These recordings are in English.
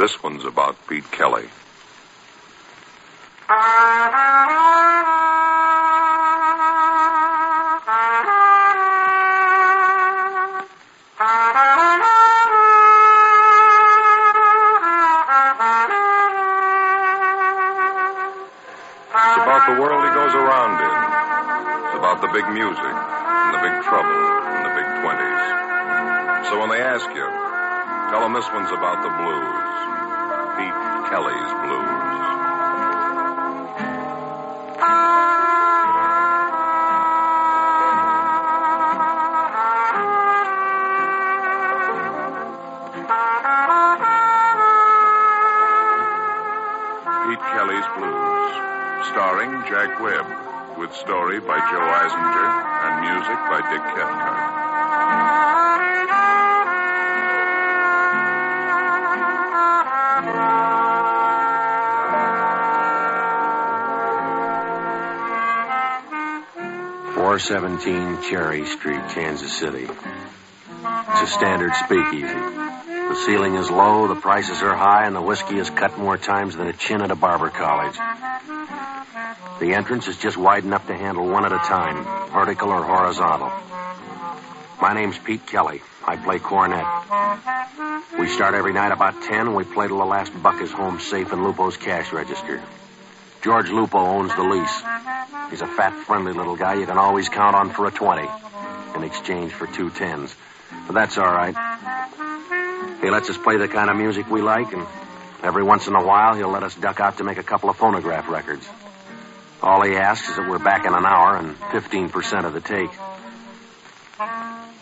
This one's about Pete Kelly. It's about the world he goes around in. It's about the big music and the big trouble and the big 20s. So when they ask you, tell them this one's about the blues. Pete Kelly's Blues. Pete Kelly's Blues, starring Jack Webb, with story by Joe Eisinger and music by Dick Cathcart. .417 Cherry Street, Kansas City. It's a standard speakeasy. The ceiling is low, the prices are high, and the whiskey is cut more times than a chin at a barber college. The entrance is just wide enough to handle one at a time, vertical or horizontal. My name's Pete Kelly. I play cornet. We start every night about 10, and we play till the last buck is home safe in Lupo's cash register. George Lupo owns the lease. He's a fat, friendly little guy you can always count on for a 20 in exchange for 2 10s. But that's all right. He lets us play the kind of music we like, and every once in a while he'll let us duck out to make a couple of phonograph records. All he asks is that we're back in an hour and 15% of the take.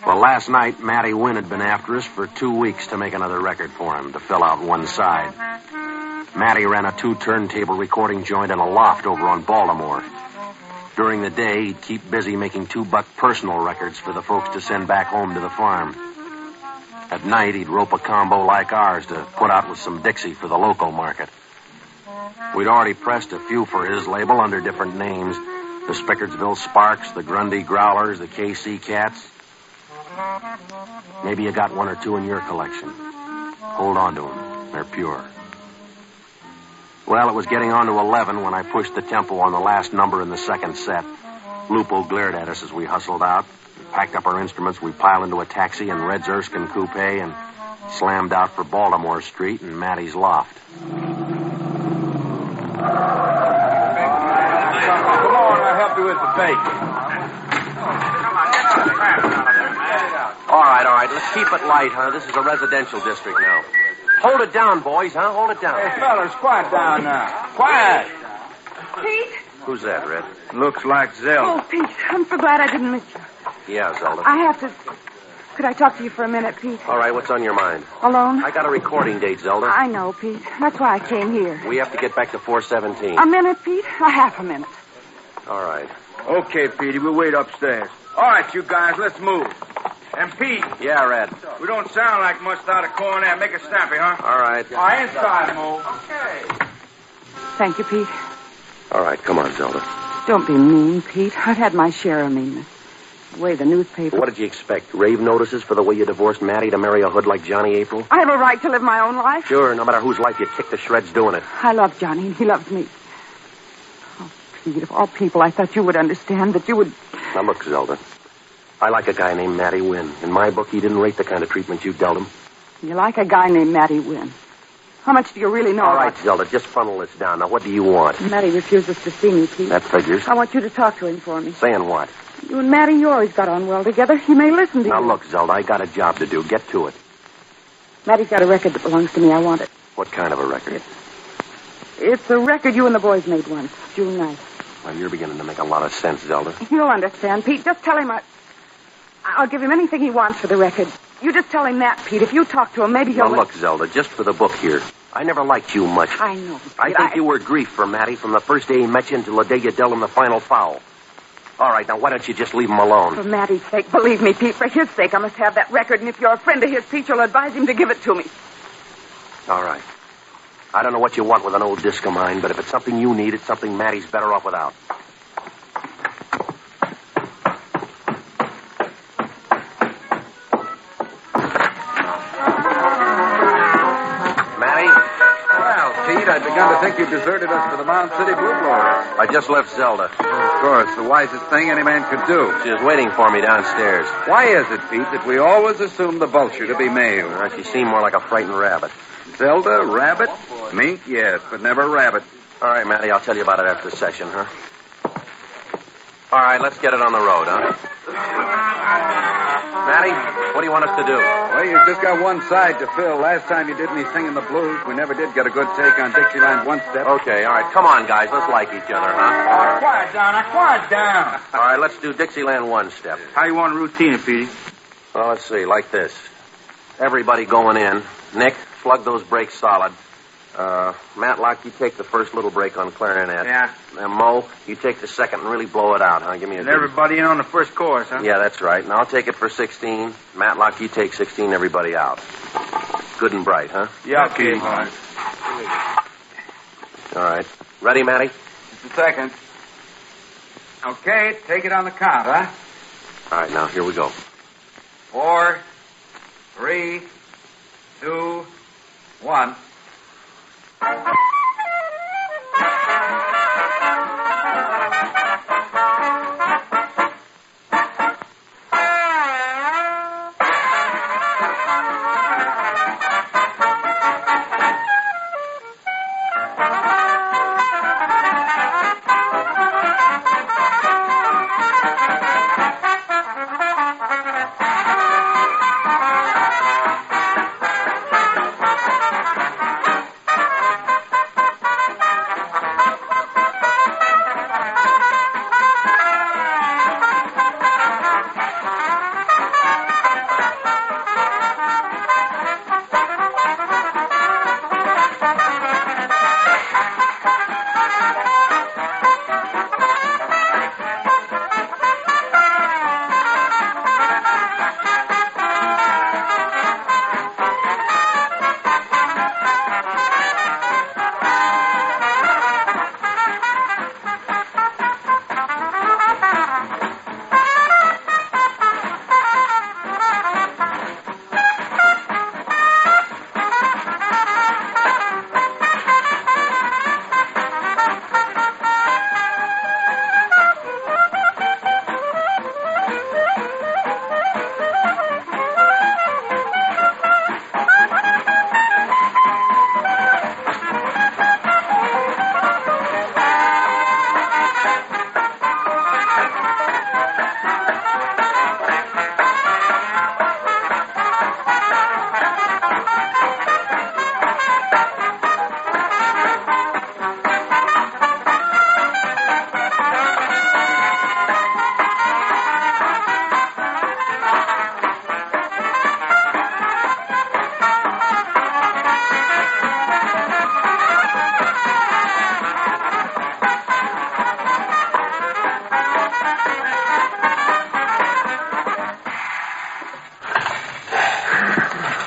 Well, last night, Matty Wynn had been after us for 2 weeks to make another record for him, to fill out one side. Matty ran a 2-turntable recording joint in a loft over on Baltimore. During the day, he'd keep busy making $2 personal records for the folks to send back home to the farm. At night, he'd rope a combo like ours to put out with some Dixie for the local market. We'd already pressed a few for his label under different names. The Spickardsville Sparks, the Grundy Growlers, the KC Cats. Maybe you got 1 or 2 in your collection. Hold on to them. They're pure. Well, it was getting on to 11 when I pushed the tempo on the last number in the second set. Lupo glared at us as we hustled out. Packed up our instruments, we piled into a taxi in Red's Erskine coupe and slammed out for Baltimore Street and Matty's loft. Come on, I'll help you with the bake. All right. Let's keep it light, huh? This is a residential district now. Hold it down, boys, huh? Hold it down. Hey, fellas, quiet down now. Quiet. Pete? Who's that, Red? Looks like Zelda. Oh, Pete, I'm so glad I didn't miss you. Yeah, Zelda. I have to... Could I talk to you for a minute, Pete? All right, what's on your mind? Alone? I got a recording date, Zelda. I know, Pete. That's why I came here. We have to get back to 417. A minute, Pete? A half a minute. All right. Okay, Petey, we'll wait upstairs. All right, you guys, let's move. And Pete. Yeah, Red. We don't sound like much without a cornet. Make it snappy, huh? All right. All right, inside, Mo. Okay. Thank you, Pete. All right, come on, Zelda. Don't be mean, Pete. I've had my share of meanness. The way the newspaper... What did you expect? Rave notices for the way you divorced Matty to marry a hood like Johnny April? I have a right to live my own life. Sure, no matter whose life you kick to shreds doing it. I love Johnny, and he loves me. Oh, Pete, of all people, I thought you would understand, that you would... Now, look, Zelda. I like a guy named Matty Wynn. In my book, he didn't rate the kind of treatment you dealt him. You like a guy named Matty Wynn. How much do you really know All right, about... Zelda, just funnel this down. Now, what do you want? Matty refuses to see me, Pete. That figures. I want you to talk to him for me. Saying what? You and Matty, you always got on well together. He may listen to you. Now, look, Zelda, I got a job to do. Get to it. Matty's got a record that belongs to me. I want it. What kind of a record? It's a record you and the boys made once, June 9th. Well, you're beginning to make a lot of sense, Zelda. You'll understand, Pete. Just tell him I'll give him anything he wants for the record. You just tell him that, Pete. If you talk to him, maybe he'll... Now, look, Zelda, just for the book here. I never liked you much. I know, Pete. I think you were grief for Matty from the first day he met you until the day you dealt him the final foul. All right, now, why don't you just leave him alone? For Matty's sake, believe me, Pete. For his sake, I must have that record, and if you're a friend of his, Pete, you'll advise him to give it to me. All right. I don't know what you want with an old disc of mine, but if it's something you need, it's something Matty's better off without. Matty? Pete, I'd begun to think you deserted us for the Mound City Blue Blowers. I just left Zelda. Of course, the wisest thing any man could do. She was waiting for me downstairs. Why is it, Pete, that we always assume the vulture to be male? She seemed more like a frightened rabbit. Zelda, rabbit? Mink, yes, but never rabbit. All right, Matty, I'll tell you about it after the session, huh? All right, let's get it on the road, huh? Matty, what do you want us to do? Well, you've just got one side to fill. Last time you did me singing the blues, we never did get a good take on Dixieland One Step. Okay, all right, come on, guys. Let's like each other, huh? Quiet down. All right, let's do Dixieland One Step. How you want to routine it, Petey? Well, let's see, like this. Everybody going in. Nick, slug those brakes solid. Matlock, you take the first little break on clarinet. Yeah. And Mo, you take the second and really blow it out, huh? Give me a And everybody in on the first chorus, huh? Yeah, that's right. And I'll take it for 16. Matlock, you take 16, everybody out. Good and bright, huh? Yeah, okay. All right. Ready, Matty? Just a second. Okay, take it on the count, huh? All right, now, here we go. 4, 3, 2, 1.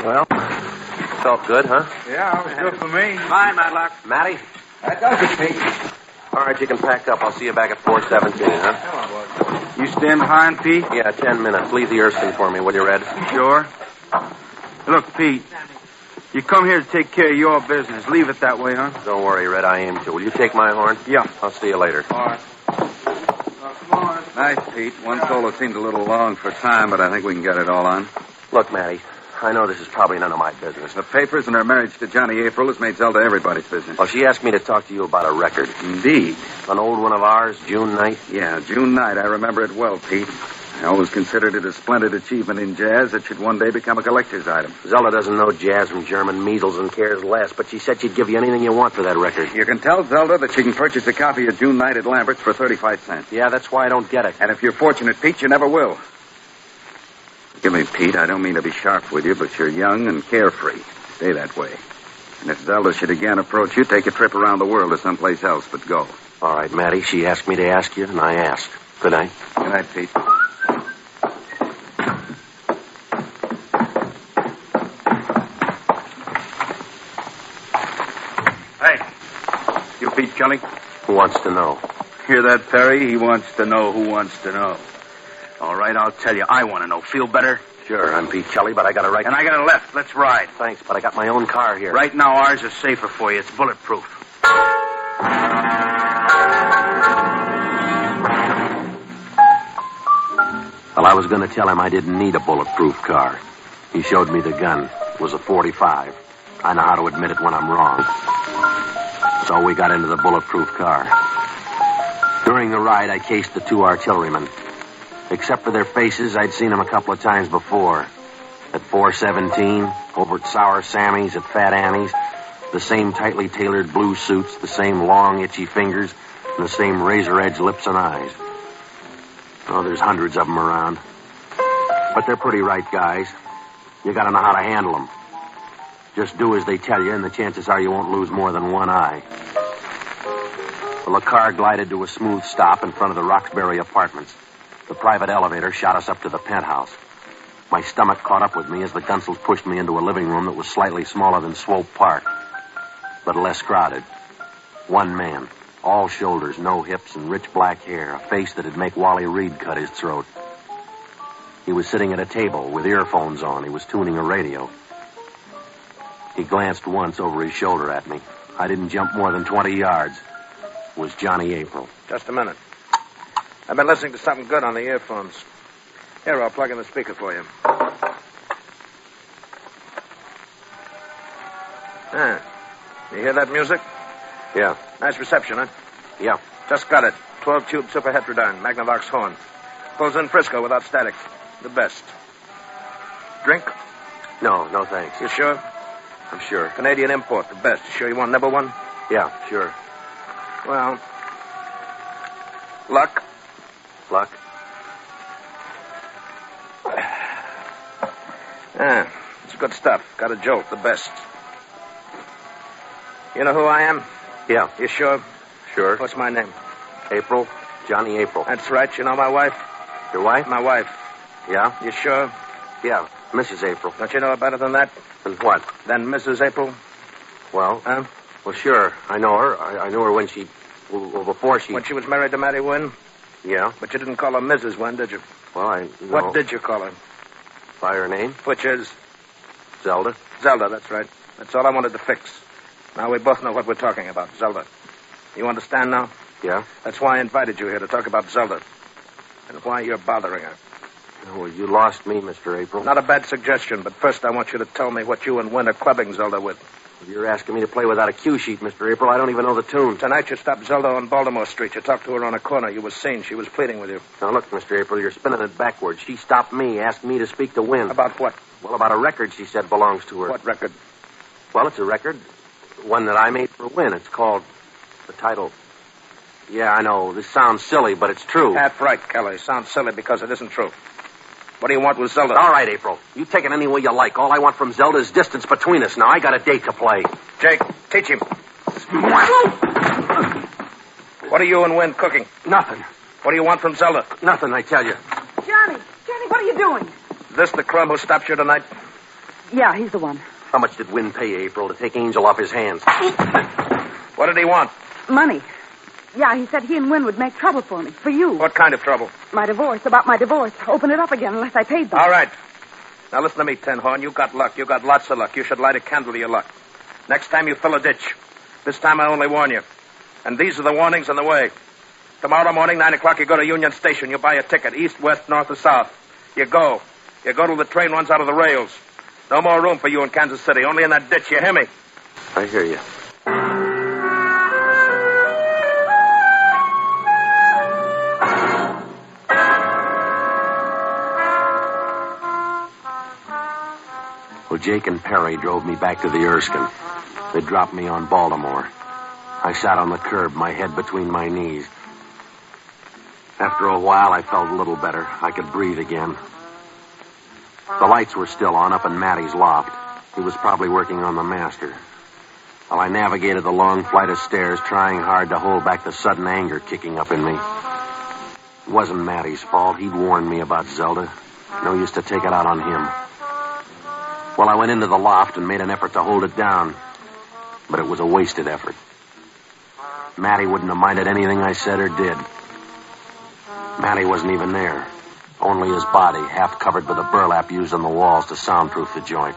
Well, felt good, huh? Yeah, it was good for me. Fine, Matlock. Matty? That does it, Pete. All right, you can pack up. I'll see you back at 417, huh? You stand behind, Pete? Yeah, 10 minutes. Leave the Erskine for me, will you, Red? Sure. Look, Pete, you come here to take care of your business. Leave it that way, huh? Don't worry, Red. I aim to. Will you take my horn? Yeah. I'll see you later. All right. Come on. Nice, Pete. One solo seemed a little long for time, but I think we can get it all on. Look, Matty, I know this is probably none of my business. The papers and her marriage to Johnny April has made Zelda everybody's business. Well, she asked me to talk to you about a record. Indeed. An old one of ours, June night. Yeah, June night. I remember it well, Pete. I always considered it a splendid achievement in jazz that should one day become a collector's item. Zelda doesn't know jazz from German measles and cares less, but she said she'd give you anything you want for that record. You can tell Zelda that she can purchase a copy of June night at Lambert's for 35 cents. Yeah, that's why I don't get it. And if you're fortunate, Pete, you never will. Forgive me, Pete. I don't mean to be sharp with you, but you're young and carefree. Stay that way. And if Zelda should again approach you, take a trip around the world or someplace else, but go. All right, Matty. She asked me to ask you, and I asked. Good night. Good night, Pete. Hey, you Pete Kelly? Who wants to know? Hear that, Perry? He wants to know who wants to know. All right, I'll tell you. I want to know. Feel better? Sure, I'm Pete Kelly, but I got a right... And I got a left. Let's ride. Thanks, but I got my own car here. Right now, ours is safer for you. It's bulletproof. Well, I was going to tell him I didn't need a bulletproof car. He showed me the gun. It was a .45. I know how to admit it when I'm wrong. So we got into the bulletproof car. During the ride, I cased the two artillerymen. Except for their faces, I'd seen them a couple of times before. At 417, over at Sour Sammy's, at Fat Annie's. The same tightly tailored blue suits, the same long, itchy fingers, and the same razor-edged lips and eyes. Oh, there's hundreds of them around. But they're pretty right guys. You gotta know how to handle them. Just do as they tell you, and the chances are you won't lose more than one eye. Well, the car glided to a smooth stop in front of the Roxbury Apartments. The private elevator shot us up to the penthouse. My stomach caught up with me as the Gunsels pushed me into a living room that was slightly smaller than Swope Park, but less crowded. One man, all shoulders, no hips, and rich black hair, a face that'd make Wally Reed cut his throat. He was sitting at a table with earphones on. He was tuning a radio. He glanced once over his shoulder at me. I didn't jump more than 20 yards. It was Johnny April. Just a minute. I've been listening to something good on the earphones. Here, I'll plug in the speaker for you. You hear that music? Yeah. Nice reception, huh? Yeah. Just got it. 12-tube superheterodyne, Magnavox horn. Pulls in Frisco without static. The best. Drink? No thanks. You sure? I'm sure. Canadian import, the best. You sure you want number one? Yeah, sure. Well, luck? Luck? Yeah, it's good stuff. Got a jolt, the best. You know who I am? Yeah. You sure? Sure. What's my name? April. Johnny April. That's right. You know my wife? Your wife? My wife. Yeah? You sure? Yeah, Mrs. April. Don't you know her better than that? And what? Than Mrs. April? Well? Huh? Well, sure. I know her. I knew her when she... Well, before she... When she was married to Matty Wynn? Yeah. But you didn't call her Mrs. Wynn, did you? Well, no. What did you call her? By her name? Which is? Zelda. Zelda, that's right. That's all I wanted to fix. Now we both know what we're talking about, Zelda. You understand now? Yeah? That's why I invited you here, to talk about Zelda. And why you're bothering her. Well, you lost me, Mr. April. Not a bad suggestion, but first I want you to tell me what you and Wynn are clubbing Zelda with. You're asking me to play without a cue sheet, Mr. April. I don't even know the tune. Tonight you stopped Zelda on Baltimore Street. You talked to her on a corner. You was seen. She was pleading with you. Now, look, Mr. April, you're spinning it backwards. She stopped me, asked me to speak to Wynn. About what? Well, about a record she said belongs to her. What record? Well, it's a record. One that I made for Wynn. It's called... The title... Yeah, I know. This sounds silly, but it's true. Half right, Kelly. Sounds silly because it isn't true. What do you want with Zelda? All right, April. You take it any way you like. All I want from Zelda is distance between us. Now, I got a date to play. Jake, teach him. What are you and Wynn cooking? Nothing. What do you want from Zelda? Nothing, I tell you. Johnny, what are you doing? This the crumb who stopped you tonight? Yeah, he's the one. How much did Wynn pay April to take Angel off his hands? What did he want? Money. Yeah, he said he and Wynn would make trouble for me. For you. What kind of trouble? My divorce. About my divorce. Open it up again unless I paid them. All right. Now listen to me, Tin Horn. You got luck. You got lots of luck. You should light a candle to your luck. Next time you fill a ditch. This time I only warn you. And these are the warnings on the way. Tomorrow morning, 9 o'clock, you go to Union Station. You buy a ticket, east, west, north, or south. You go. You go till the train runs out of the rails. No more room for you in Kansas City. Only in that ditch. You hear me? I hear you. Well, Jake and Perry drove me back to the Erskine. They dropped me on Baltimore. I sat on the curb, my head between my knees. After a while, I felt a little better. I could breathe again. The lights were still on up in Matty's loft. He was probably working on the master. While I navigated the long flight of stairs, trying hard to hold back the sudden anger kicking up in me. It wasn't Matty's fault. He'd warned me about Zelda. No use to take it out on him. Well, I went into the loft and made an effort to hold it down. But it was a wasted effort. Matty wouldn't have minded anything I said or did. Matty wasn't even there. only his body, half covered with the burlap used on the walls to soundproof the joint.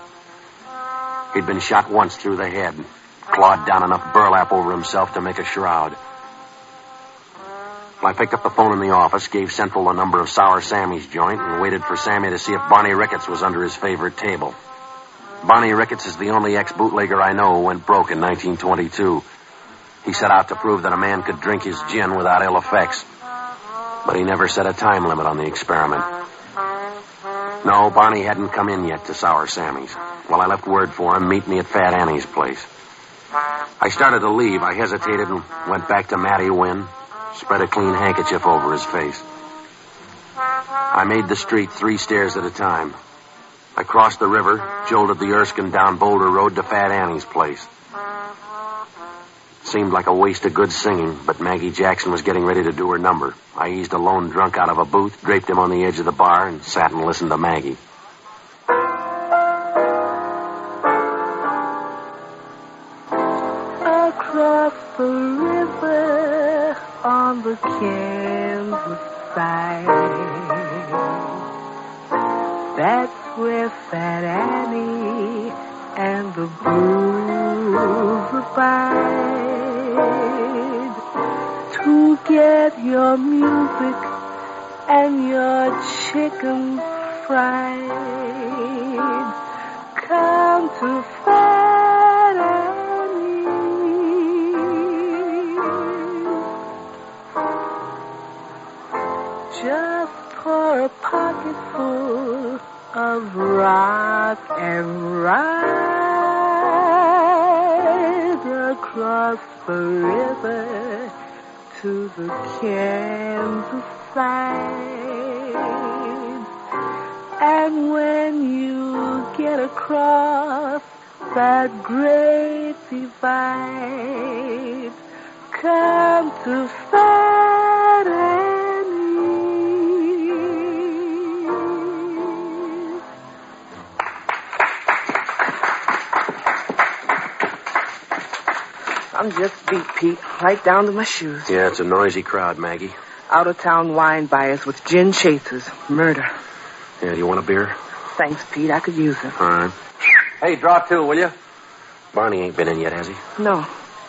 He'd been shot once through the head, clawed down enough burlap over himself to make a shroud. I picked up the phone in the office, gave Central the number of Sour Sammy's joint, and waited for Sammy to see if Barney Ricketts was under his favorite table. Barney Ricketts is the only ex-bootlegger I know who went broke in 1922. He set out to prove that a man could drink his gin without ill effects. But he never set a time limit on the experiment. No, Barney hadn't come in yet to Sour Sammy's. Well, I left word for him, meet me at Fat Annie's place. I started to leave. I hesitated and went back to Matty Wynn, spread a clean handkerchief over his face. I made the street 3 stairs at a time. I crossed the river, jolted the Erskine down Boulder Road to Fat Annie's place. Seemed like a waste of good singing, but Maggie Jackson was getting ready to do her number. I eased a lone drunk out of a booth, draped him on the edge of the bar, and sat and listened to Maggie. Across the river on the Kansas side, that's where Fat Annie and the blues abide. To get your music and your chicken fried, come to Fat Annie. Just pour a pocketful of rock and ride across the river to the Kansas side. And when you get across that great divide, come to Fat Annie. I'm just beat, Pete, right down to my shoes. Yeah, it's a noisy crowd, Maggie. Out-of-town wine buyers with gin chasers. Murder. Yeah, do you want a beer? Thanks, Pete. I could use it. All right. Hey, draw 2, will you? Barney ain't been in yet, has he? No.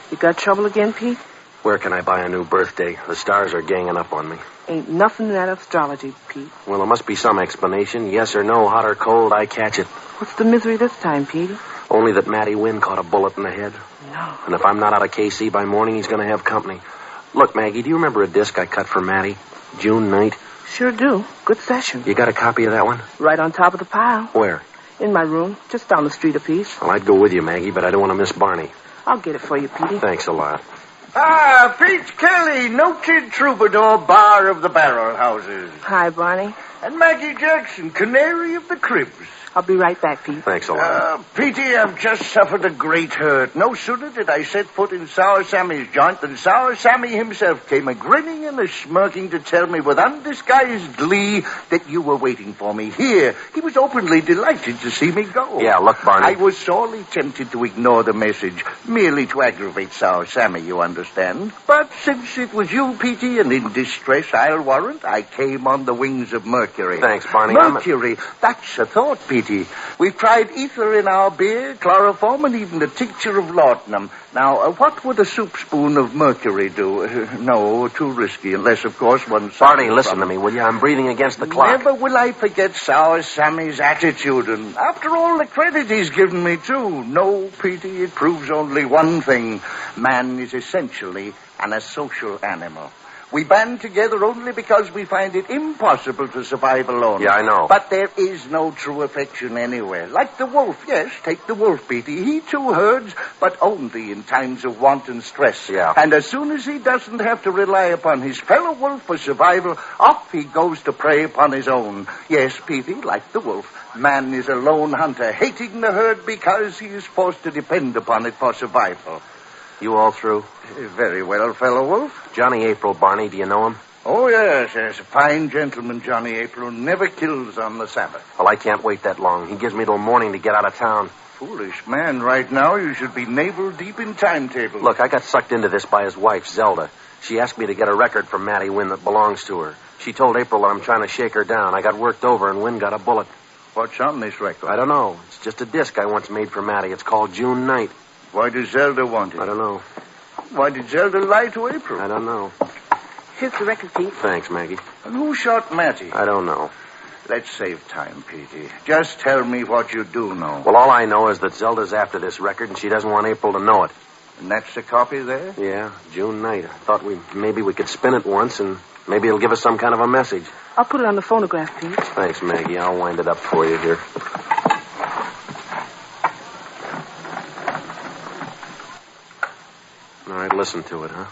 You got trouble again, Pete? Where can I buy a new birthday? The stars are ganging up on me. Ain't nothing in that astrology, Pete. Well, there must be some explanation. Yes or no, hot or cold, I catch it. What's the misery this time, Petey? Only that Matty Wynn caught a bullet in the head. No. And if I'm not out of KC by morning, he's going to have company. Look, Maggie, do you remember a disc I cut for Matty? June night? Sure do. Good session. You got a copy of that one? Right on top of the pile. Where? In my room. Just down the street a piece. Well, I'd go with you, Maggie, but I don't want to miss Barney. I'll get it for you, Petey. Thanks a lot. Ah, Pete Kelly, noted troubadour, bar of the barrel houses. Hi, Barney. And Maggie Jackson, canary of the cribs. I'll be right back, Pete. Thanks a lot. Petey, I've just suffered a great hurt. No sooner did I set foot in Sour Sammy's joint than Sour Sammy himself came a-grinning and a-smirking to tell me with undisguised glee that you were waiting for me here. He was openly delighted to see me go. Yeah, look, Barney. I was sorely tempted to ignore the message, merely to aggravate Sour Sammy, you understand. But since it was you, Petey, and in distress, I'll warrant, I came on the wings of Mercury. Thanks, Barney. Mercury, that's a thought, Petey. We've tried ether in our beer, chloroform, and even the tincture of laudanum. Now, what would a soup spoon of mercury do? No, too risky, unless, of course, one... Barney, listen to me, will you? I'm breathing against the clock. Never will I forget Sour Sammy's attitude, and after all the credit he's given me, too. No, Petey, it proves only one thing. Man is essentially an asocial animal. We band together only because we find it impossible to survive alone. Yeah, I know. But there is no true affection anywhere. Like the wolf, yes, take the wolf, Petey. He too herds, but only in times of want and stress. Yeah. And as soon as he doesn't have to rely upon his fellow wolf for survival, off he goes to prey upon his own. Yes, Petey, like the wolf, man is a lone hunter, hating the herd because he is forced to depend upon it for survival. You all through? Very well, fellow wolf. Johnny April, Barney, do you know him? Oh, yes. A fine gentleman, Johnny April, never kills on the Sabbath. Well, I can't wait that long. He gives me till morning to get out of town. Foolish man, right now you should be navel deep in timetable. Look, I got sucked into this by his wife, Zelda. She asked me to get a record from Matty Wynn that belongs to her. She told April that I'm trying to shake her down. I got worked over and Wynn got a bullet. What's on this record? I don't know. It's just a disc I once made for Mattie. It's called June Night. Why does Zelda want it? I don't know. Why did Zelda lie to April? I don't know. Here's the record, Pete. Thanks, Maggie. And who shot Mattie? I don't know. Let's save time, Petey. Just tell me what you do know. Well, all I know is that Zelda's after this record and she doesn't want April to know it. And that's the copy there? Yeah, June Night. I thought maybe we could spin it once and maybe it'll give us some kind of a message. I'll put it on the phonograph, Pete. Thanks, Maggie. I'll wind it up for you here. All right, listen to it, huh?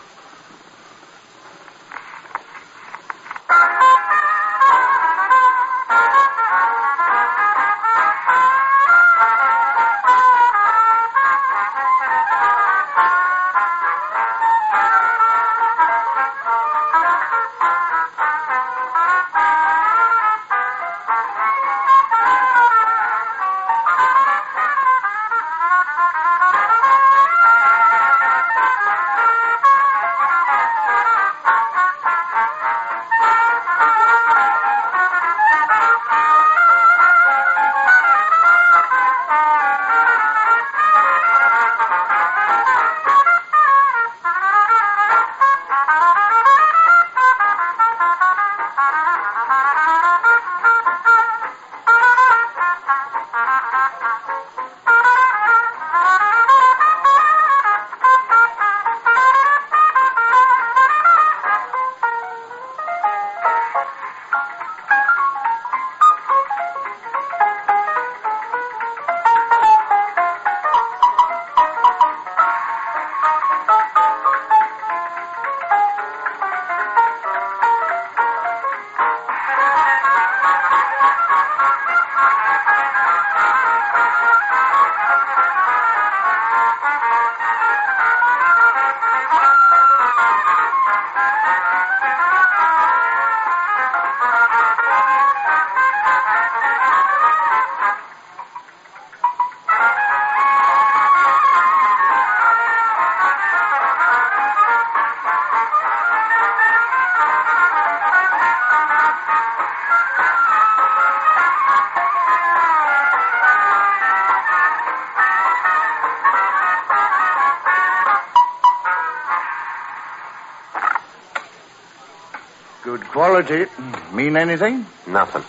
Good quality. Mean anything? Nothing.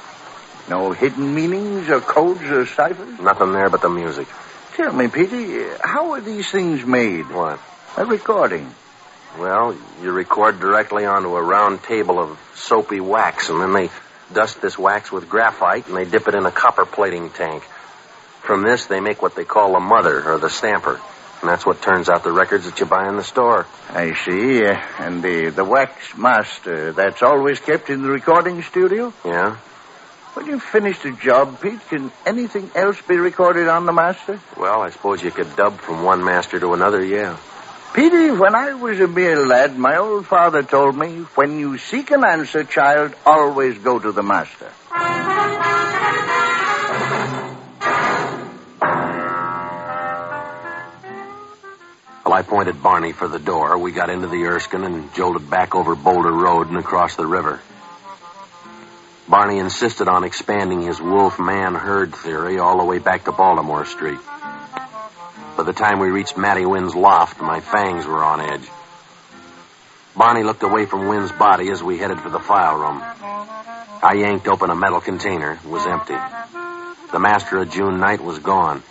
No hidden meanings or codes or ciphers? Nothing there but the music. Tell me, Petey, how are these things made? What? A recording. Well, you record directly onto a round table of soapy wax, and then they dust this wax with graphite, and they dip it in a copper plating tank. From this, they make what they call a mother, or the stamper. And that's what turns out the records that you buy in the store. I see. And the wax master, that's always kept in the recording studio? Yeah? When you've finished a job, Pete, can anything else be recorded on the master? Well, I suppose you could dub from one master to another, yeah. Petey, when I was a mere lad, my old father told me, when you seek an answer, child, always go to the master. Well, I pointed Barney for the door. We got into the Erskine and jolted back over Boulder Road and across the river. Barney insisted on expanding his wolf-man-herd theory all the way back to Baltimore Street. By the time we reached Mattie Wynn's loft, my fangs were on edge. Barney looked away from Wynn's body as we headed for the file room. I yanked open a metal container. It was empty. The master of June Night was gone.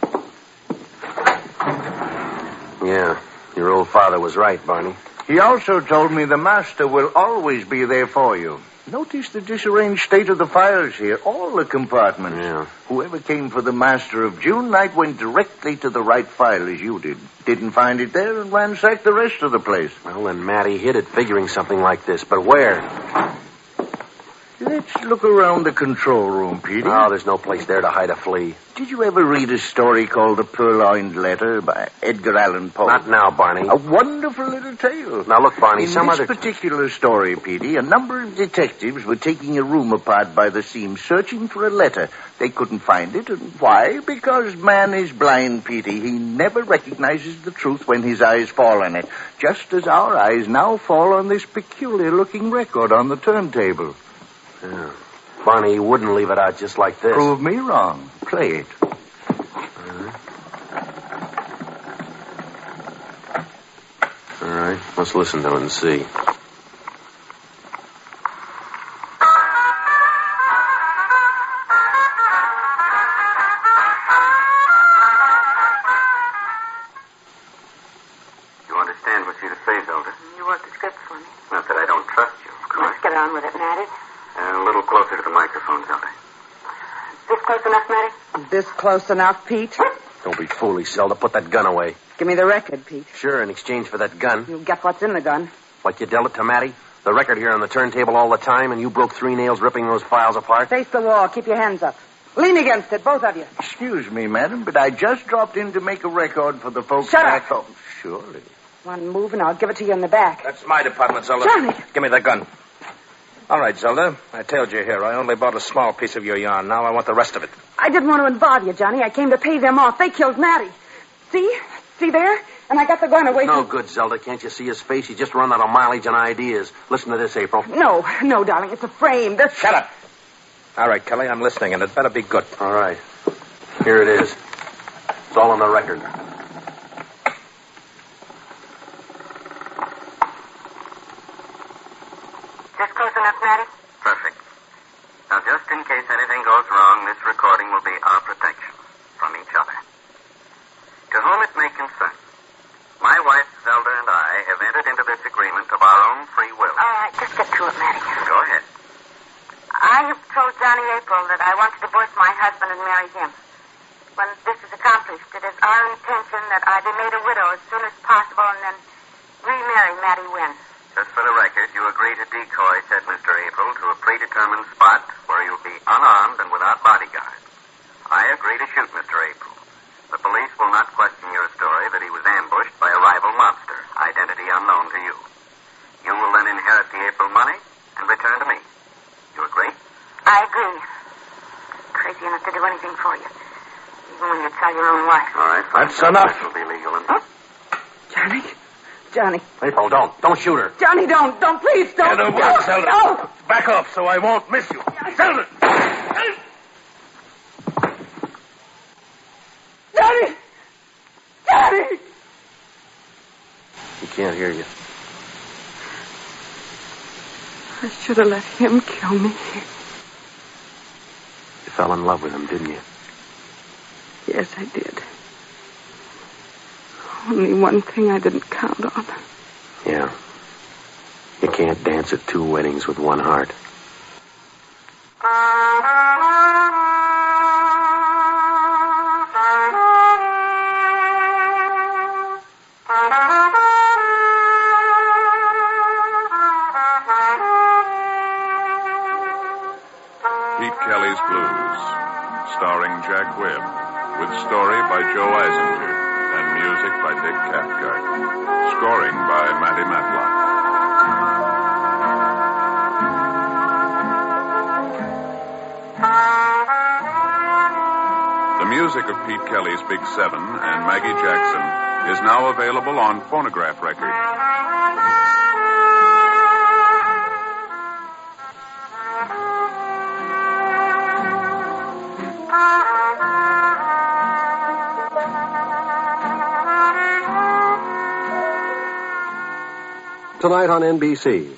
Yeah, your old father was right, Barney. He also told me the master will always be there for you. Notice the disarranged state of the files here, all the compartments. Yeah. Whoever came for the master of June Night went directly to the right file as you did. Didn't find it there and ransacked the rest of the place. Well, then Mattie hid it figuring something like this, but where? Let's look around the control room, Petey. Oh, there's no place there to hide a flea. Did you ever read a story called The Purloined Letter by Edgar Allan Poe? Not now, Barney. A wonderful little tale. Now, look, Barney, In this particular story, Petey, a number of detectives were taking a room apart by the seams, searching for a letter. They couldn't find it, and why? Because man is blind, Petey. He never recognizes the truth when his eyes fall on it, just as our eyes now fall on this peculiar-looking record on the turntable. Yeah. Barney wouldn't leave it out just like this. Prove me wrong. Play it. All right. Let's listen to it and see. You understand what you're to say, Zelda? You wrote the script for me. Not that I don't trust you, of course. Let's get on with it, Matty. A little closer to the microphone, Zelda. This close enough, Matty? This close enough, Pete? Don't be foolish, Zelda. Put that gun away. Give me the record, Pete. Sure, in exchange for that gun. You'll get what's in the gun. Like you dealt it to Matty? The record here on the turntable all the time, and you broke 3 nails ripping those files apart? Face the wall. Keep your hands up. Lean against it, both of you. Excuse me, madam, but I just dropped in to make a record for the folks Shut back up. home. Surely. One move, and I'll give it to you in the back. That's my department, Zelda. Johnny! Give me the gun. All right, Zelda. I told you here. I only bought a small piece of your yarn. Now I want the rest of it. I didn't want to involve you, Johnny. I came to pay them off. They killed Matty. See? See there? And I got the gun away No from... good, Zelda. Can't you see his face? He just run out of mileage and ideas. Listen to this, April. No, darling. It's a frame. Shut up. All right, Kelly, I'm listening, and it better be good. All right. Here it is. It's all on the record. Just close enough, Matty? Perfect. Now, just in case anything goes wrong, this recording will be our protection from each other. To whom it may concern, my wife, Zelda, and I have entered into this agreement of our own free will. All right, just get to it, Matty. Go ahead. I have told Johnny April that I want to divorce my husband and marry him. When this is accomplished, it is our intention that I be made a widow as soon as possible and then remarry Matty Wynn. Just for the record, you agree to decoy, said Mr. April, to a predetermined spot where you'll be unarmed and without bodyguards. I agree to shoot Mr. April. The police will not question your story that he was ambushed by a rival mobster, identity unknown to you. You will then inherit the April money and return to me. You agree? I agree. Crazy enough to do anything for you, even when you tell your own wife. All right. That's enough. This will be legal and... Johnny. April, don't shoot her. Johnny, don't, please, don't. Get over, Zelda. No. Back off so I won't miss you. Zelda! Johnny! He can't hear you. I should have let him kill me. You fell in love with him, didn't you? Yes, I did. Only one thing I didn't count on. Yeah. You can't dance at 2 weddings with one heart. Pete Kelly's Blues, starring Jack Webb, with story by Joe Eisinger and music by Dick Cathcart, scoring by Matty Matlock. The music of Pete Kelly's Big Seven and Maggie Jackson is now available on phonograph record. Tonight on NBC,